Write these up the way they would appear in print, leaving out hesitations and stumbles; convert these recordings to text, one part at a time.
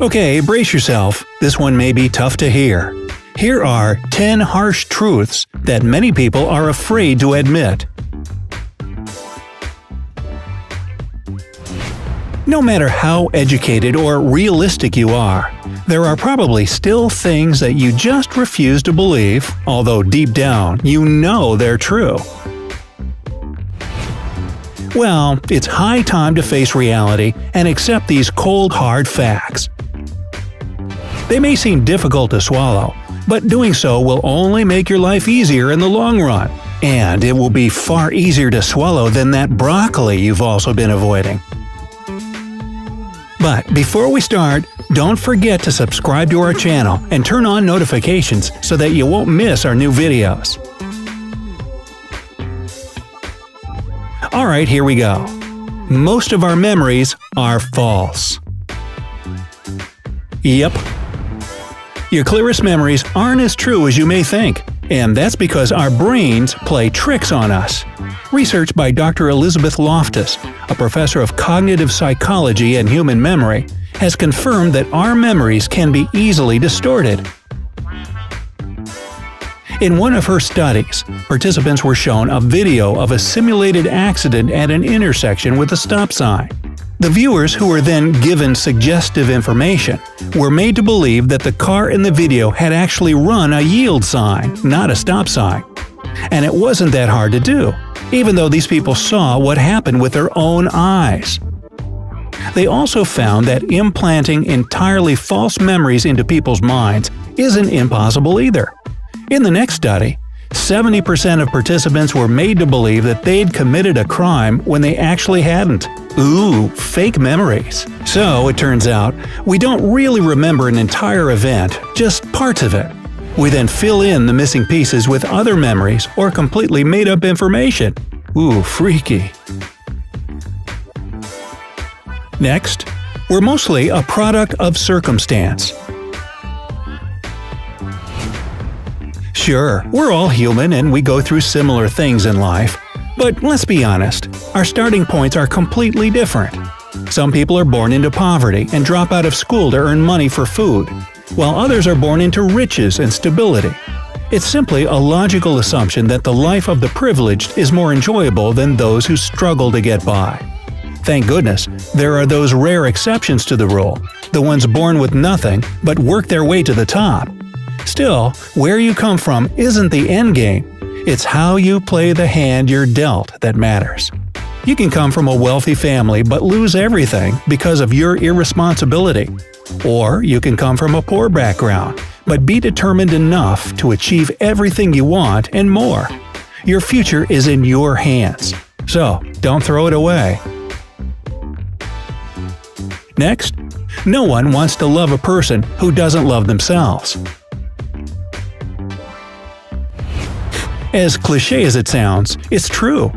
Okay, brace yourself. This one may be tough to hear. Here are 10 harsh truths that many people are afraid to admit. No matter how educated or realistic you are, there are probably still things that you just refuse to believe, although deep down you know they're true. Well, it's high time to face reality and accept these cold hard facts. They may seem difficult to swallow, but doing so will only make your life easier in the long run, and it will be far easier to swallow than that broccoli you've also been avoiding. But before we start, don't forget to subscribe to our channel and turn on notifications so that you won't miss our new videos. Alright, here we go. Most of our memories are false. Yep. Your clearest memories aren't as true as you may think, and that's because our brains play tricks on us. Research by Dr. Elizabeth Loftus, a professor of cognitive psychology and human memory, has confirmed that our memories can be easily distorted. In one of her studies, participants were shown a video of a simulated accident at an intersection with a stop sign. The viewers, who were then given suggestive information, were made to believe that the car in the video had actually run a yield sign, not a stop sign. And it wasn't that hard to do, even though these people saw what happened with their own eyes. They also found that implanting entirely false memories into people's minds isn't impossible either. In the next study, 70% of participants were made to believe that they'd committed a crime when they actually hadn't. Ooh, fake memories. So, it turns out, we don't really remember an entire event, just parts of it. We then fill in the missing pieces with other memories or completely made-up information. Ooh, freaky. Next, we're mostly a product of circumstance. Sure, we're all human and we go through similar things in life. But let's be honest, our starting points are completely different. Some people are born into poverty and drop out of school to earn money for food, while others are born into riches and stability. It's simply a logical assumption that the life of the privileged is more enjoyable than those who struggle to get by. Thank goodness, there are those rare exceptions to the rule, the ones born with nothing but work their way to the top. Still, where you come from isn't the end game. It's how you play the hand you're dealt that matters. You can come from a wealthy family but lose everything because of your irresponsibility. Or you can come from a poor background but be determined enough to achieve everything you want and more. Your future is in your hands. So, don't throw it away. Next, no one wants to love a person who doesn't love themselves. As cliché as it sounds, it's true.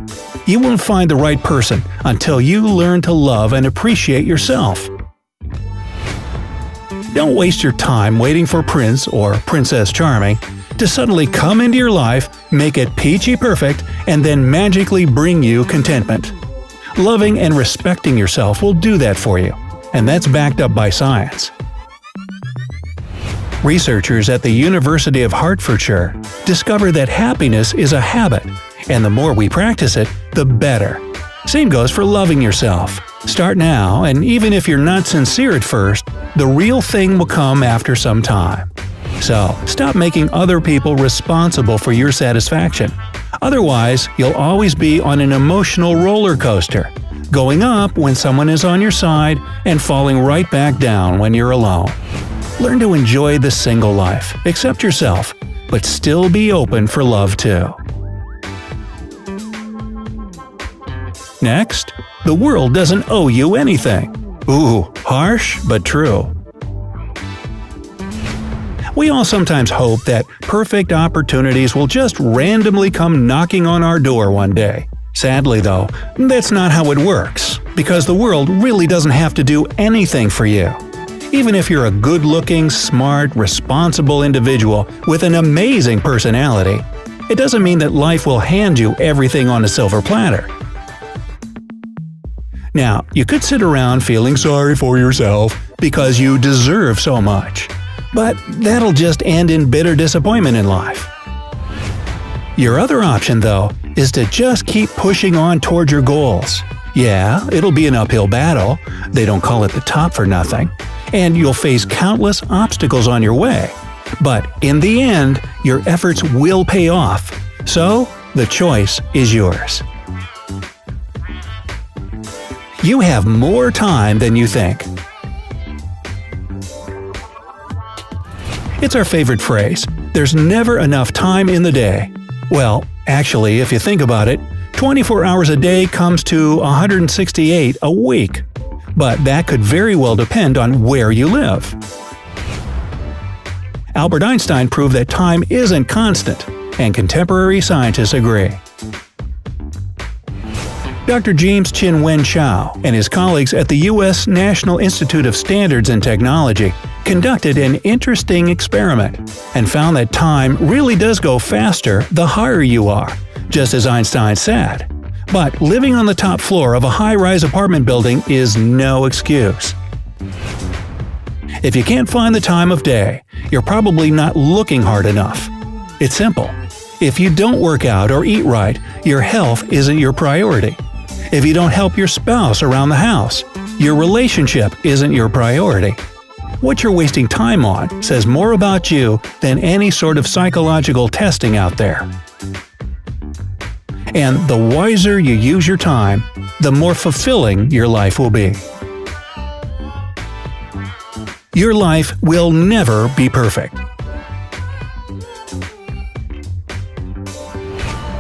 You won't find the right person until you learn to love and appreciate yourself. Don't waste your time waiting for Prince or Princess Charming to suddenly come into your life, make it peachy perfect, and then magically bring you contentment. Loving and respecting yourself will do that for you, and that's backed up by science. Researchers at the University of Hertfordshire discovered that happiness is a habit, and the more we practice it, the better. Same goes for loving yourself. Start now, and even if you're not sincere at first, the real thing will come after some time. So, stop making other people responsible for your satisfaction. Otherwise, you'll always be on an emotional roller coaster, going up when someone is on your side and falling right back down when you're alone. Learn to enjoy the single life, accept yourself, but still be open for love too. Next, the world doesn't owe you anything. Ooh, harsh but true. We all sometimes hope that perfect opportunities will just randomly come knocking on our door one day. Sadly though, that's not how it works, because the world really doesn't have to do anything for you. Even if you're a good-looking, smart, responsible individual with an amazing personality, it doesn't mean that life will hand you everything on a silver platter. Now, you could sit around feeling sorry for yourself because you deserve so much. But that'll just end in bitter disappointment in life. Your other option, though, is to just keep pushing on toward your goals. Yeah, it'll be an uphill battle. They don't call it the top for nothing. And you'll face countless obstacles on your way. But in the end, your efforts will pay off. So, the choice is yours. You have more time than you think. It's our favorite phrase. There's never enough time in the day. Well, actually, if you think about it, 24 hours a day comes to 168 a week. But that could very well depend on where you live. Albert Einstein proved that time isn't constant, and contemporary scientists agree. Dr. James Chin-Wen Chow and his colleagues at the U.S. National Institute of Standards and Technology conducted an interesting experiment and found that time really does go faster the higher you are, just as Einstein said. But living on the top floor of a high-rise apartment building is no excuse. If you can't find the time of day, you're probably not looking hard enough. It's simple. If you don't work out or eat right, your health isn't your priority. If you don't help your spouse around the house, your relationship isn't your priority. What you're wasting time on says more about you than any sort of psychological testing out there. And the wiser you use your time, the more fulfilling your life will be. Your life will never be perfect.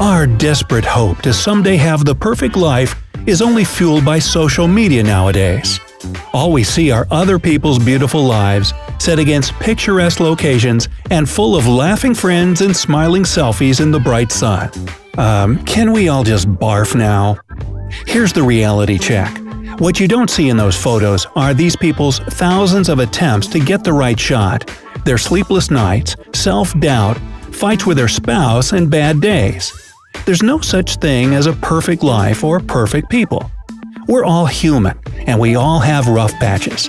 Our desperate hope to someday have the perfect life is only fueled by social media nowadays. All we see are other people's beautiful lives, set against picturesque locations and full of laughing friends and smiling selfies in the bright sun. Can we all just barf now? Here's the reality check. What you don't see in those photos are these people's thousands of attempts to get the right shot, their sleepless nights, self-doubt, fights with their spouse, and bad days. There's no such thing as a perfect life or perfect people. We're all human, and we all have rough patches.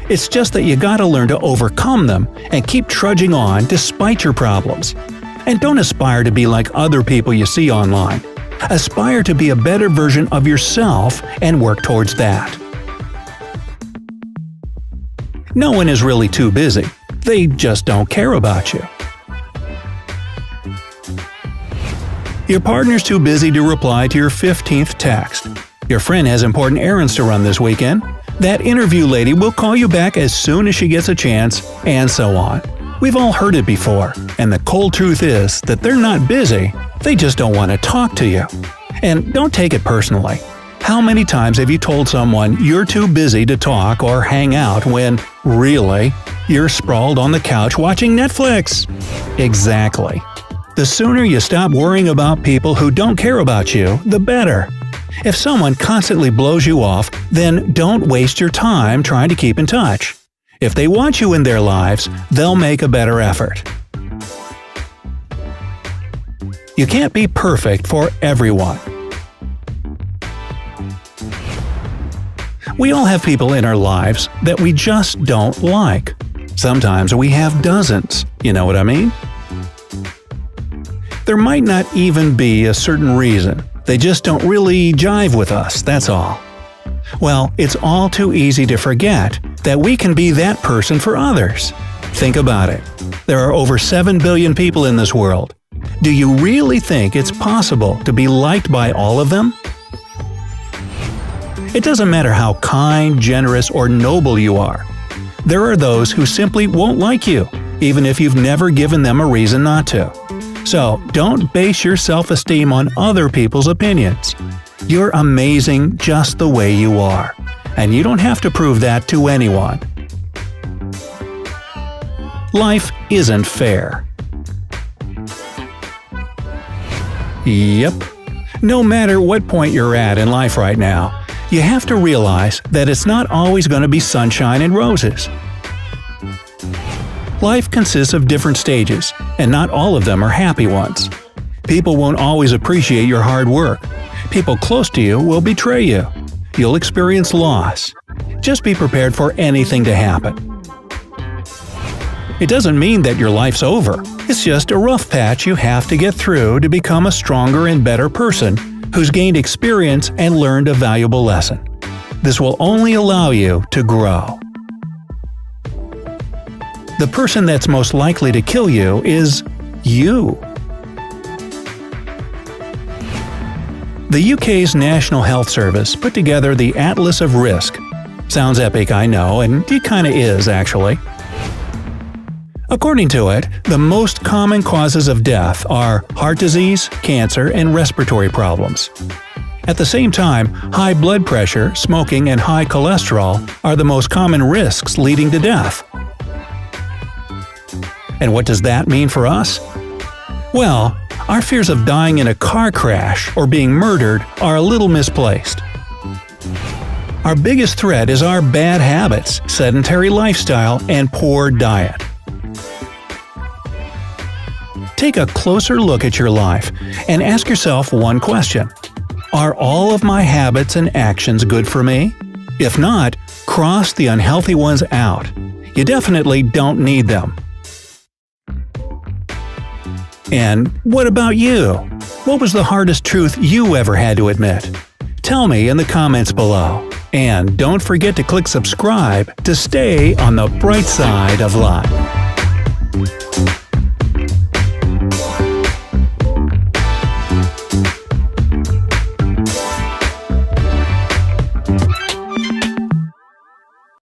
It's just that you gotta learn to overcome them and keep trudging on despite your problems. And don't aspire to be like other people you see online. Aspire to be a better version of yourself and work towards that. No one is really too busy. They just don't care about you. Your partner's too busy to reply to your 15th text. Your friend has important errands to run this weekend. That interview lady will call you back as soon as she gets a chance, and so on. We've all heard it before, and the cold truth is that they're not busy, they just don't want to talk to you. And don't take it personally. How many times have you told someone you're too busy to talk or hang out when, really, you're sprawled on the couch watching Netflix? Exactly. The sooner you stop worrying about people who don't care about you, the better. If someone constantly blows you off, then don't waste your time trying to keep in touch. If they want you in their lives, they'll make a better effort. You can't be perfect for everyone. We all have people in our lives that we just don't like. Sometimes we have dozens, you know what I mean? There might not even be a certain reason. They just don't really jive with us, that's all. Well, it's all too easy to forget that we can be that person for others. Think about it. There are over 7 billion people in this world. Do you really think it's possible to be liked by all of them? It doesn't matter how kind, generous, or noble you are. There are those who simply won't like you, even if you've never given them a reason not to. So, don't base your self-esteem on other people's opinions. You're amazing just the way you are, and you don't have to prove that to anyone. Life isn't fair. Yep. No matter what point you're at in life right now, you have to realize that it's not always going to be sunshine and roses. Life consists of different stages, and not all of them are happy ones. People won't always appreciate your hard work. People close to you will betray you. You'll experience loss. Just be prepared for anything to happen. It doesn't mean that your life's over. It's just a rough patch you have to get through to become a stronger and better person who's gained experience and learned a valuable lesson. This will only allow you to grow. The person that's most likely to kill you is you. The UK's National Health Service put together the Atlas of Risk. Sounds epic, I know, and it kinda is, actually. According to it, the most common causes of death are heart disease, cancer, and respiratory problems. At the same time, high blood pressure, smoking, and high cholesterol are the most common risks leading to death. And what does that mean for us? Well, our fears of dying in a car crash or being murdered are a little misplaced. Our biggest threat is our bad habits, sedentary lifestyle, and poor diet. Take a closer look at your life and ask yourself one question. Are all of my habits and actions good for me? If not, cross the unhealthy ones out. You definitely don't need them. And what about you? What was the hardest truth you ever had to admit? Tell me in the comments below. And don't forget to click subscribe to stay on the bright side of life.